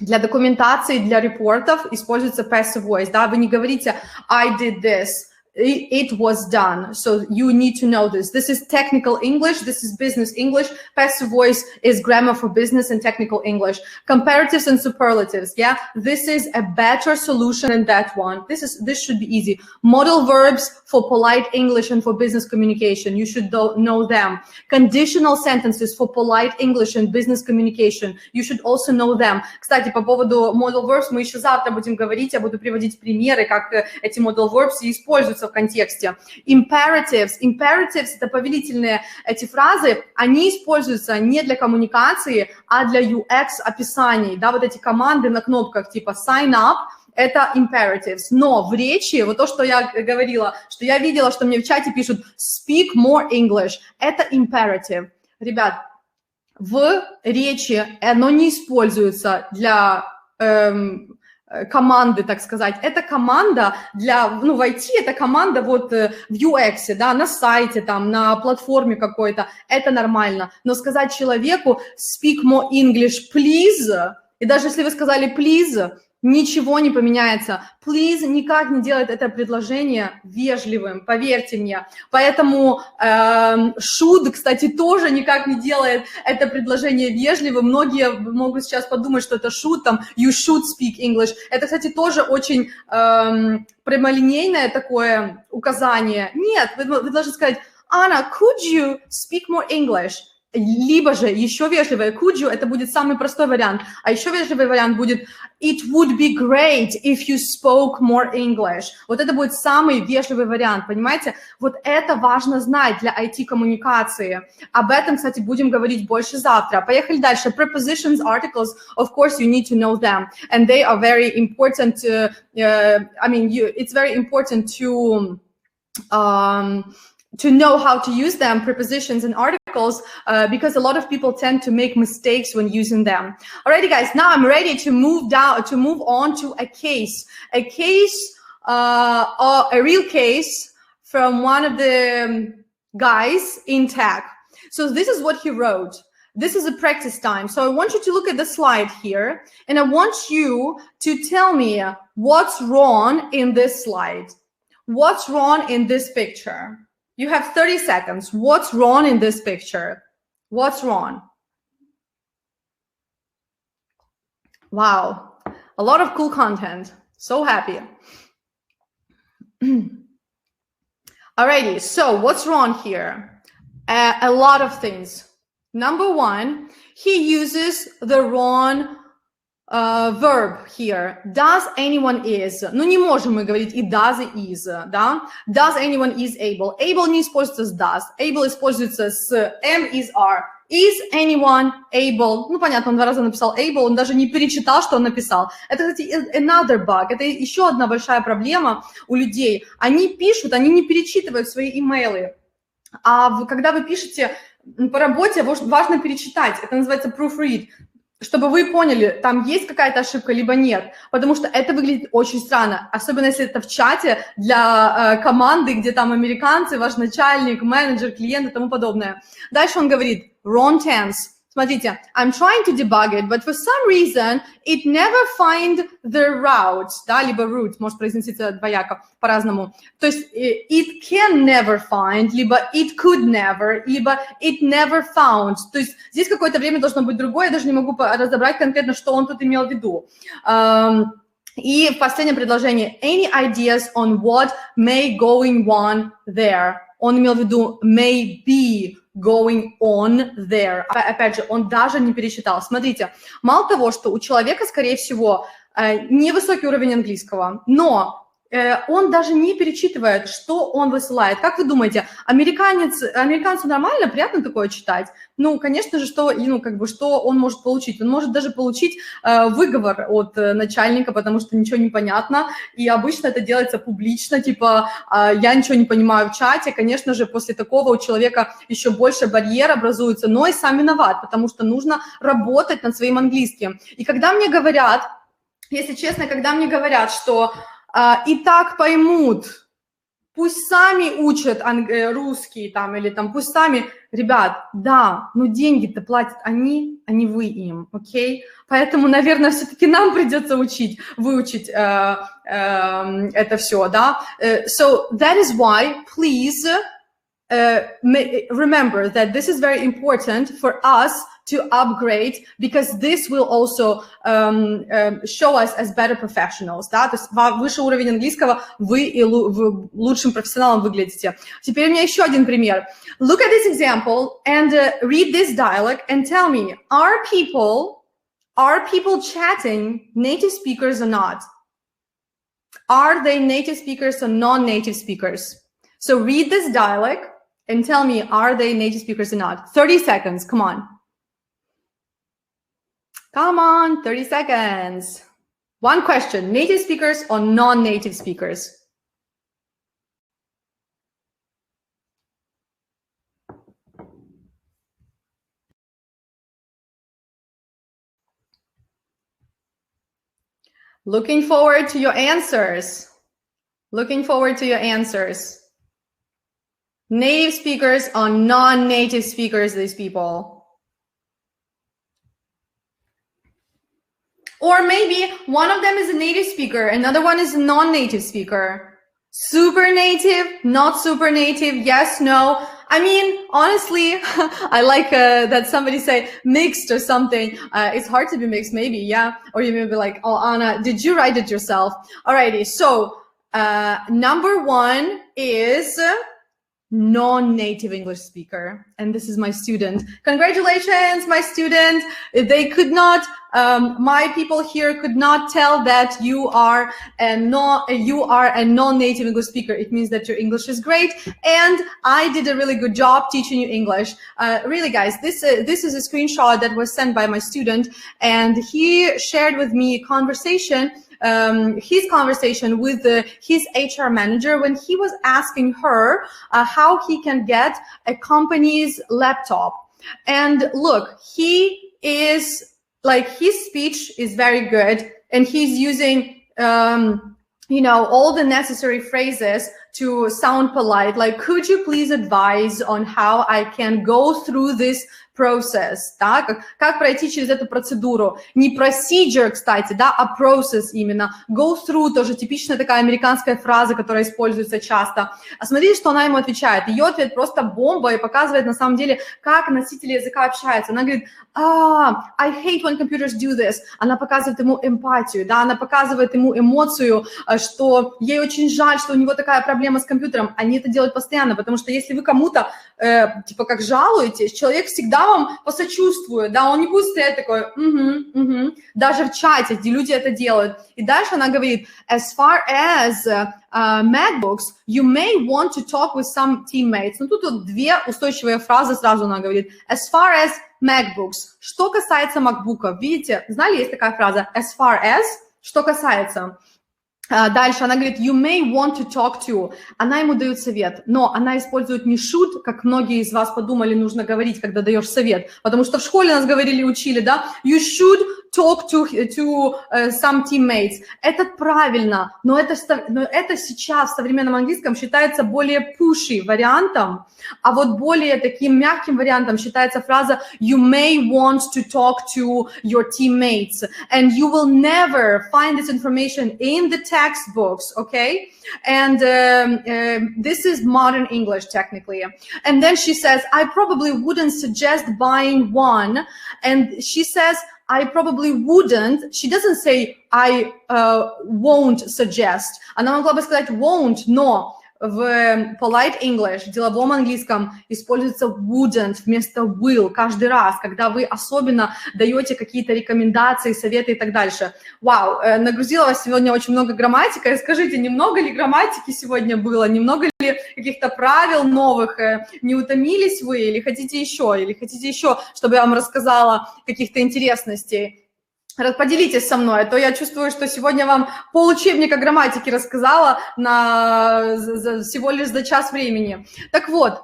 Для документации, для репортов используется passive voice, да, вы не говорите I did this, it was done, so you need to know this. This is technical English, this is business English. Passive voice is grammar for business and technical English. Comparatives and superlatives, yeah, this is a better solution than that one. This should be easy. Modal verbs for polite English and for business communication, you should know them. Conditional sentences for polite English and business communication, you should also know them. Кстати, по поводу modal verbs мы еще завтра будем говорить, я буду приводить примеры, как эти modal verbs используются в контексте. Imperatives это повелительные эти фразы, они используются не для коммуникации, а для UX описаний, да, вот эти команды на кнопках типа sign up, это imperatives, но в речи, вот то, что я говорила, что я видела, что мне в чате пишут speak more English, это imperative. Ребят, в речи оно не используется для команды, так сказать. Это команда для, ну, в IT это команда вот в UX, да, на сайте, там, на платформе какой-то, это нормально. Но сказать человеку speak more English, please, и даже если вы сказали please, ничего не поменяется. Please никак не делает это предложение вежливым, поверьте мне. Поэтому should, кстати, тоже никак не делает это предложение вежливым. Многие могут сейчас подумать, что это should, там, you should speak English. Это, кстати, тоже очень прямолинейное такое указание. Нет, вы должны сказать, Anna, could you speak more English? Либо же еще вежливое could you, это будет самый простой вариант, а еще вежливый вариант будет it would be great if you spoke more English. Вот это будет самый вежливый вариант, понимаете? Вот это важно знать для IT-коммуникации. Об этом, кстати, будем говорить больше завтра. Поехали дальше. Prepositions, articles, of course, you need to know them. And they are very important, it's very important to know how to use them, prepositions and articles, because a lot of people tend to make mistakes when using them. Alrighty, guys, now I'm ready to move on to a case, or a real case from one of the guys in tech. So this is what he wrote. This is a practice time. So I want you to look at the slide here, and I want you to tell me what's wrong in this slide. What's wrong in this picture? You have 30 seconds. What's wrong in this picture? What's wrong? Wow, a lot of cool content. So happy. Alrighty, so what's wrong here? A lot of things. Number one, he uses the wrong verb here. Does anyone is. Ну, не можем мы говорить и does, и is, да? Does anyone is able. Able не используется с does. Able используется с am, is, are. Is anyone able? Ну, понятно, он 2 раза написал able, он даже не перечитал, что он написал. Это, кстати, another bug. Это еще одна большая проблема у людей. Они пишут, они не перечитывают свои имейлы. А когда вы пишете по работе, важно перечитать. Это называется proofread. Чтобы вы поняли, там есть какая-то ошибка, либо нет. Потому что это выглядит очень странно. Особенно, если это в чате для команды, где там американцы, ваш начальник, менеджер, клиент и тому подобное. Дальше он говорит wrong tense. Смотрите, I'm trying to debug it, but for some reason it never find the route, да, либо route, может произноситься двояко по-разному. То есть it can never find, либо it could never, либо it never found. То есть здесь какое-то время должно быть другое, я даже не могу разобрать конкретно, что он тут имел в виду. И в последнем предложении, any ideas on what may going on there? Он имел в виду may be going on there. Опять же, он даже не пересчитал. Смотрите, мало того, что у человека, скорее всего, невысокий уровень английского, но он даже не перечитывает, что он высылает. Как вы думаете, американцу нормально, приятно такое читать? Ну, конечно же, что он может получить? Он может даже получить выговор от начальника, потому что ничего не понятно, и обычно это делается публично, типа, я ничего не понимаю в чате. Конечно же, после такого у человека еще больше барьер образуется, но и сам виноват, потому что нужно работать над своим английским. И когда мне говорят, если честно, когда мне говорят, что и так поймут, пусть сами учат русский там, или там, пусть сами, ребят, да, но деньги-то платят они, а не вы им, окей? Поэтому, наверное, все-таки нам придется выучить это все, да? So that is why, please, remember that this is very important for us to upgrade, because this will also show us as better professionals, да, то есть выше уровень английского вы и лучшим профессионалом выглядите. Теперь у меня еще один пример. Look at this example and read this dialogue and tell me, are people chatting native speakers or not? Are they native speakers or non-native speakers? So read this dialogue and tell me, are they native speakers or not? 30 seconds, come on. Come on, 30 seconds. One question, native speakers or non-native speakers? Looking forward to your answers. Looking forward to your answers. Native speakers or non-native speakers, these people? Or maybe one of them is a native speaker, another one is a non-native speaker. Super native, not super native, yes, no. I mean, honestly, I like that somebody say mixed or something. It's hard to be mixed, maybe, yeah. Or you may be like, oh, Anna, did you write it yourself? Alrighty, so number one is non-native English speaker, and this is my student. Congratulations, my student. They could not, my people here could not tell that you are a non-native English speaker. It means that your English is great, and I did a really good job teaching you English. Really, guys, this is a screenshot that was sent by my student, and he shared with me a conversation. His conversation with his HR manager when he was asking her how he can get a company's laptop. And look, he is like, his speech is very good, and he's using you know, all the necessary phrases to sound polite. Like, could you please advise on how I can go through this process, да, как пройти через эту процедуру. Не procedure, кстати, да, а process именно. Go through тоже типичная такая американская фраза, которая используется часто. А смотрите, что она ему отвечает. Ее ответ просто бомба и показывает на самом деле, как носители языка общаются. Она говорит, I hate when computers do this. Она показывает ему эмпатию, да, она показывает ему эмоцию, что ей очень жаль, что у него такая проблема с компьютером. Они это делают постоянно, потому что если вы кому-то, типа, как жалуетесь, человек всегда вам посочувствует, да, он не будет стоять такой, даже в чате, где люди это делают. И дальше она говорит, as far as MacBooks, you may want to talk with some teammates. Ну, тут вот две устойчивые фразы сразу она говорит. As far as MacBooks. Что касается MacBook'ов, видите, знали, есть такая фраза, as far as, что касается. Дальше она говорит, you may want to talk to. Она ему дает совет, но она использует не should, как многие из вас подумали, нужно говорить, когда даешь совет. Потому что в школе нас говорили, учили, да, you should talk to some teammates. Это правильно, но это сейчас в современном английском считается более pushy вариантом, а вот более таким мягким вариантом считается фраза you may want to talk to your teammates, and you will never find this information in the textbooks, okay? And this is modern English technically. And then she says, I probably wouldn't suggest buying one. And she says, I probably wouldn't. She doesn't say, I won't suggest. Она могла бы сказать won't, но в polite English, в деловом английском, используется wouldn't вместо will каждый раз, когда вы особенно даете какие-то рекомендации, советы и так дальше. Вау, нагрузила вас сегодня очень много грамматики. Скажите, немного ли грамматики сегодня было? Немного ли каких-то правил новых? Не утомились вы? Или хотите еще, чтобы я вам рассказала каких-то интересностей? Поделитесь со мной, а то я чувствую, что сегодня вам получебника грамматики рассказала всего лишь за час времени. Так вот,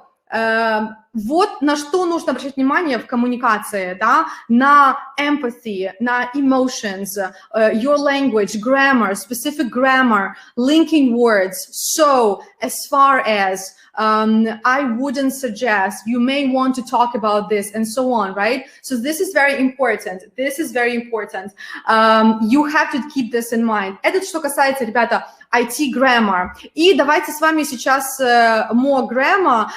вот на что нужно обращать внимание в коммуникации, да, на empathy, на emotions, your language, grammar, specific grammar, linking words, so, as far as, I wouldn't suggest, you may want to talk about this, and so on, right? So this is very important. This is very important. You have to keep this in mind. Это что касается, ребята, IT-grammar. И давайте с вами сейчас more grammar,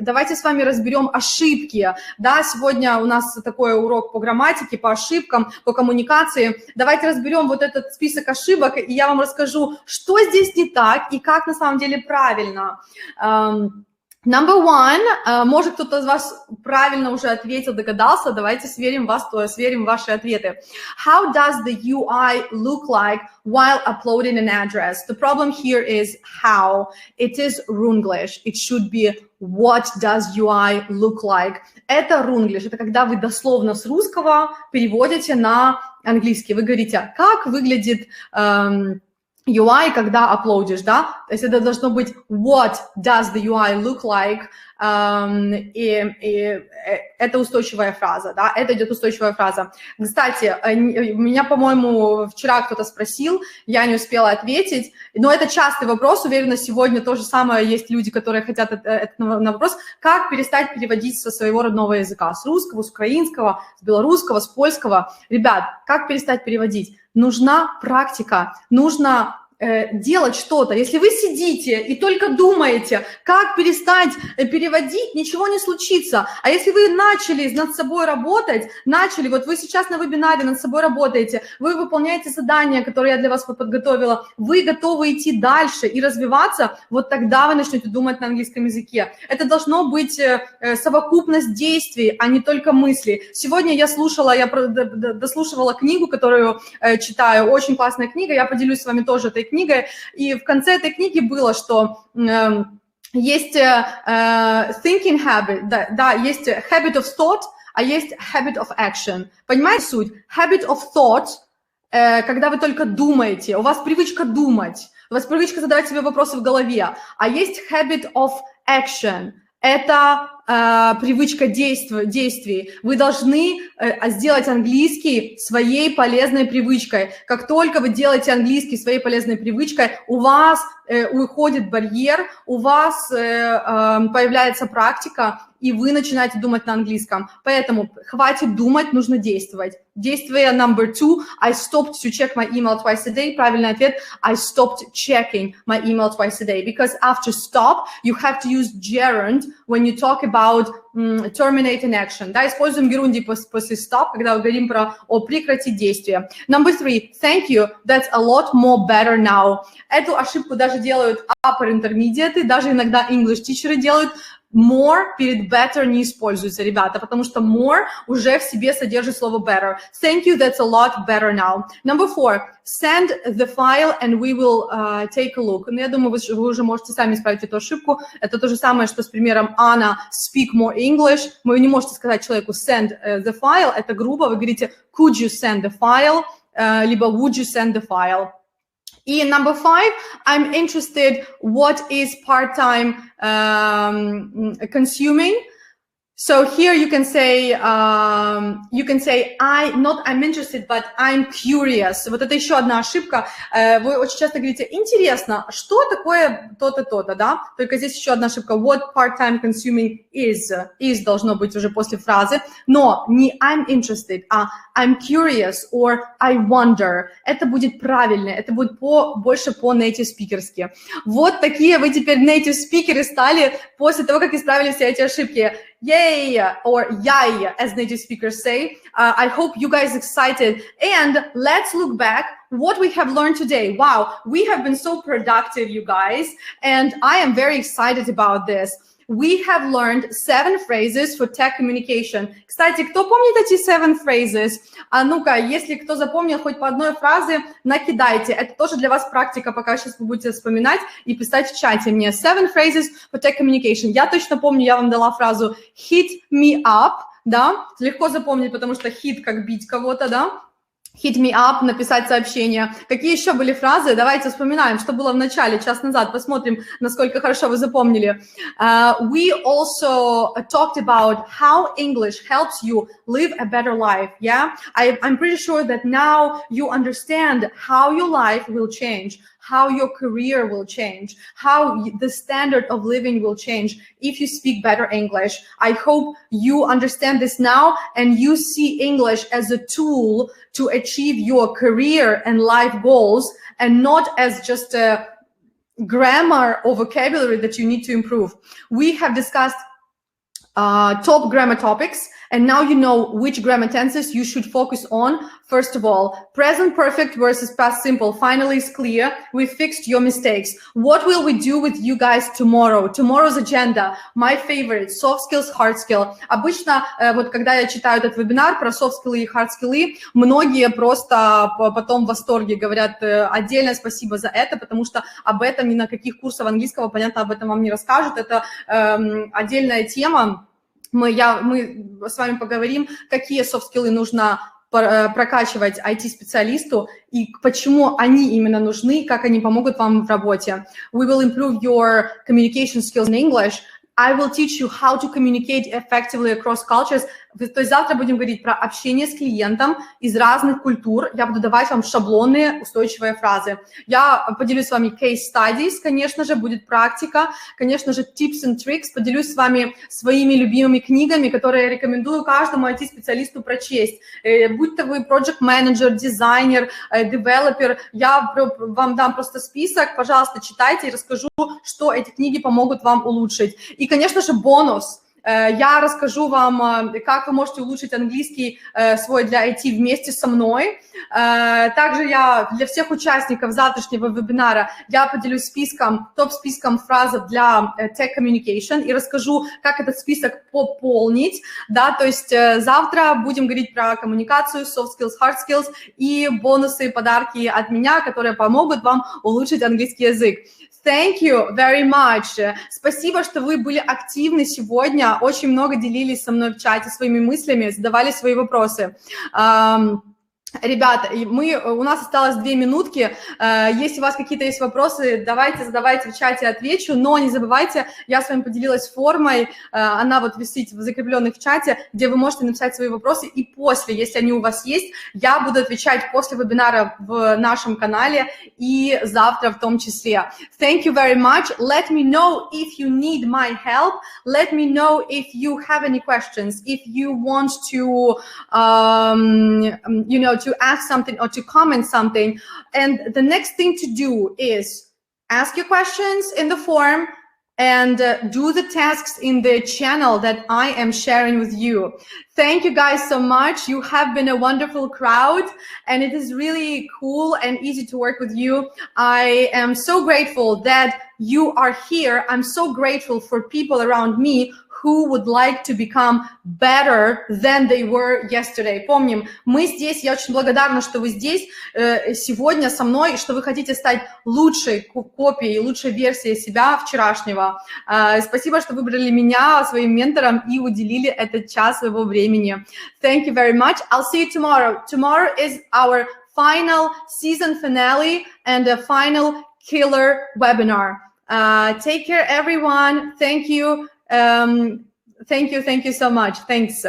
давайте с вами разберем ошибки. Да, сегодня у нас такой урок по грамматике, по ошибкам, по коммуникации. Давайте разберем вот этот список ошибок, и я вам расскажу, что здесь не так и как на самом деле правильно. Number one, может кто-то из вас правильно уже ответил, догадался, давайте сверим ваши ответы. How does the UI look like while uploading an address? The problem here is how. It is Runglish. It should be what does UI look like. Это Runglish, это когда вы дословно с русского переводите на английский. Вы говорите, как выглядит UI, когда аплодишь, да, то есть это должно быть what does the UI look like, и это устойчивая фраза, да, это идет устойчивая фраза. Кстати, меня, по-моему, вчера кто-то спросил, я не успела ответить, но это частый вопрос, уверена, сегодня то же самое, есть люди, которые хотят на вопрос, как перестать переводить со своего родного языка, с русского, с украинского, с белорусского, с польского. Ребят, как перестать переводить? Нужна практика, нужно делать что-то. Если вы сидите и только думаете, как перестать переводить, ничего не случится. А если вы начали над собой работать, вот вы сейчас на вебинаре над собой работаете, вы выполняете задания, которые я для вас подготовила, вы готовы идти дальше и развиваться, вот тогда вы начнете думать на английском языке. Это должно быть совокупность действий, а не только мыслей. Сегодня я дослушивала книгу, которую читаю, очень классная книга, я поделюсь с вами тоже этой книгой, и в конце этой книги было, что есть thinking habit, да, есть habit of thought, а есть habit of action. Понимаете суть? Habit of thought, когда вы только думаете, у вас привычка думать, у вас привычка задавать себе вопросы в голове, а есть habit of action, это привычка действий. Вы должны сделать английский своей полезной привычкой. Как только вы делаете английский своей полезной привычкой, у вас уходит барьер, у вас появляется практика, и вы начинаете думать на английском. Поэтому хватит думать, нужно действовать. Действие number two. I stopped to check my email twice a day. Правильный ответ. I stopped checking my email twice a day. Because after stop, you have to use gerund when you talk about terminate an action. Да, используем герунди после stop, когда мы говорим о прекратить действие. Number three. Thank you. That's a lot more better now. Эту ошибку даже делают upper intermediate, даже иногда English teacherы делают. More перед better не используется, ребята, потому что more уже в себе содержит слово better. Thank you, that's a lot better now. Number four, send the file and we will take a look. Ну, я думаю, вы уже можете сами исправить эту ошибку. Это то же самое, что с примером Anna speak more English. Вы не можете сказать человеку send the file, это грубо. Вы говорите could you send the file, либо would you send the file. И number five, I'm interested what is part-time consuming. So here you can say I'm interested, but I'm curious. Вот это еще одна ошибка. Вы очень часто говорите, интересно, что такое то-то, то-то, да? Только здесь еще одна ошибка. What part-time consuming is. Is должно быть уже после фразы. Но не I'm interested, а I'm curious or I wonder. Это будет правильно, это будет больше по-native speakerски. Вот такие вы теперь native speakers стали после того, как исправили все эти ошибки. Yay, or yay, as native speakers say. I hope you guys excited. And let's look back what we have learned today. Wow, we have been so productive, you guys, and I am very excited about this. We have learned 7 phrases for tech communication. Кстати, кто помнит эти 7 phrases? А ну-ка, если кто запомнил хоть по одной фразе, накидайте. Это тоже для вас практика, пока сейчас вы будете вспоминать и писать в чате мне. 7 phrases for tech communication. Я точно помню, я вам дала фразу hit me up, да? Легко запомнить, потому что hit как бить кого-то, да? Hit me up, написать сообщение. Какие еще были фразы? Давайте вспоминаем, что было в начале, час назад. Посмотрим, насколько хорошо вы запомнили. We also talked about how English helps you live a better life. Yeah, I'm pretty sure that now you understand how your life will change, how your career will change, how the standard of living will change if you speak better English. I hope you understand this now and you see English as a tool to achieve your career and life goals and not as just a grammar or vocabulary that you need to improve. We have discussed top grammar topics, and now you know which grammar tenses you should focus on. First of all, present perfect versus past simple finally is clear. We fixed your mistakes. What will we do with you guys tomorrow? Tomorrow's agenda, my favorite, soft skills, hard skill. Обычно, вот когда я читаю этот вебинар про soft skills и hard skills, многие просто потом в восторге говорят отдельное спасибо за это, потому что об этом ни на каких курсах английского, понятно, об этом вам не расскажут. Это отдельная тема. Мы с вами поговорим, какие софт-скиллы нужно прокачивать IT-специалисту и почему они именно нужны, как они помогут вам в работе. We will improve your communication skills in English. I will teach you how to communicate effectively across cultures. То есть завтра будем говорить про общение с клиентом из разных культур. Я буду давать вам шаблонные устойчивые фразы. Я поделюсь с вами case studies, конечно же, будет практика, конечно же, tips and tricks. Поделюсь с вами своими любимыми книгами, которые я рекомендую каждому IT-специалисту прочесть. Будь то вы project manager, дизайнер, developer, я вам дам просто список, пожалуйста, читайте и расскажу, что эти книги помогут вам улучшить. И, конечно же, бонус. Я расскажу вам, как вы можете улучшить английский свой для IT вместе со мной. Также я для всех участников завтрашнего вебинара я поделюсь списком, топ-списком фраз для Tech Communication и расскажу, как этот список пополнить. Да, то есть завтра будем говорить про коммуникацию, soft skills, hard skills и бонусы, подарки от меня, которые помогут вам улучшить английский язык. Thank you very much. Спасибо, что вы были активны сегодня. Очень много делились со мной в чате своими мыслями, задавали свои вопросы. Ребята, у нас осталось 2 минутки. Если у вас какие-то есть вопросы, давайте задавайте в чате, отвечу. Но не забывайте, я с вами поделилась формой, она вот висит в закрепленных в чате, где вы можете написать свои вопросы. И после, если они у вас есть, я буду отвечать после вебинара в нашем канале и завтра в том числе. Thank you very much. Let me know if you need my help. Let me know if you have any questions, if you want to, to ask something or to comment something. And the next thing to do is ask your questions in the form and do the tasks in the channel that I am sharing with you. Thank you guys so much. You have been a wonderful crowd and it is really cool and easy to work with you. I am so grateful that you are here. I'm so grateful for people around me who would like to become better than they were yesterday. Помним, мы здесь, я очень благодарна, что вы здесь сегодня со мной, и что вы хотите стать лучшей копией, лучшей версией себя вчерашнего. Спасибо, что выбрали меня своим ментором и уделили этот час своего времени. Thank you very much. I'll see you tomorrow. Tomorrow is our final season finale and a final killer webinar. Take care, everyone. Thank you. Thank you so much. Thanks.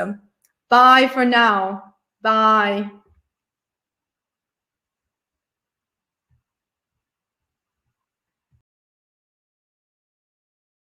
Bye for now. Bye.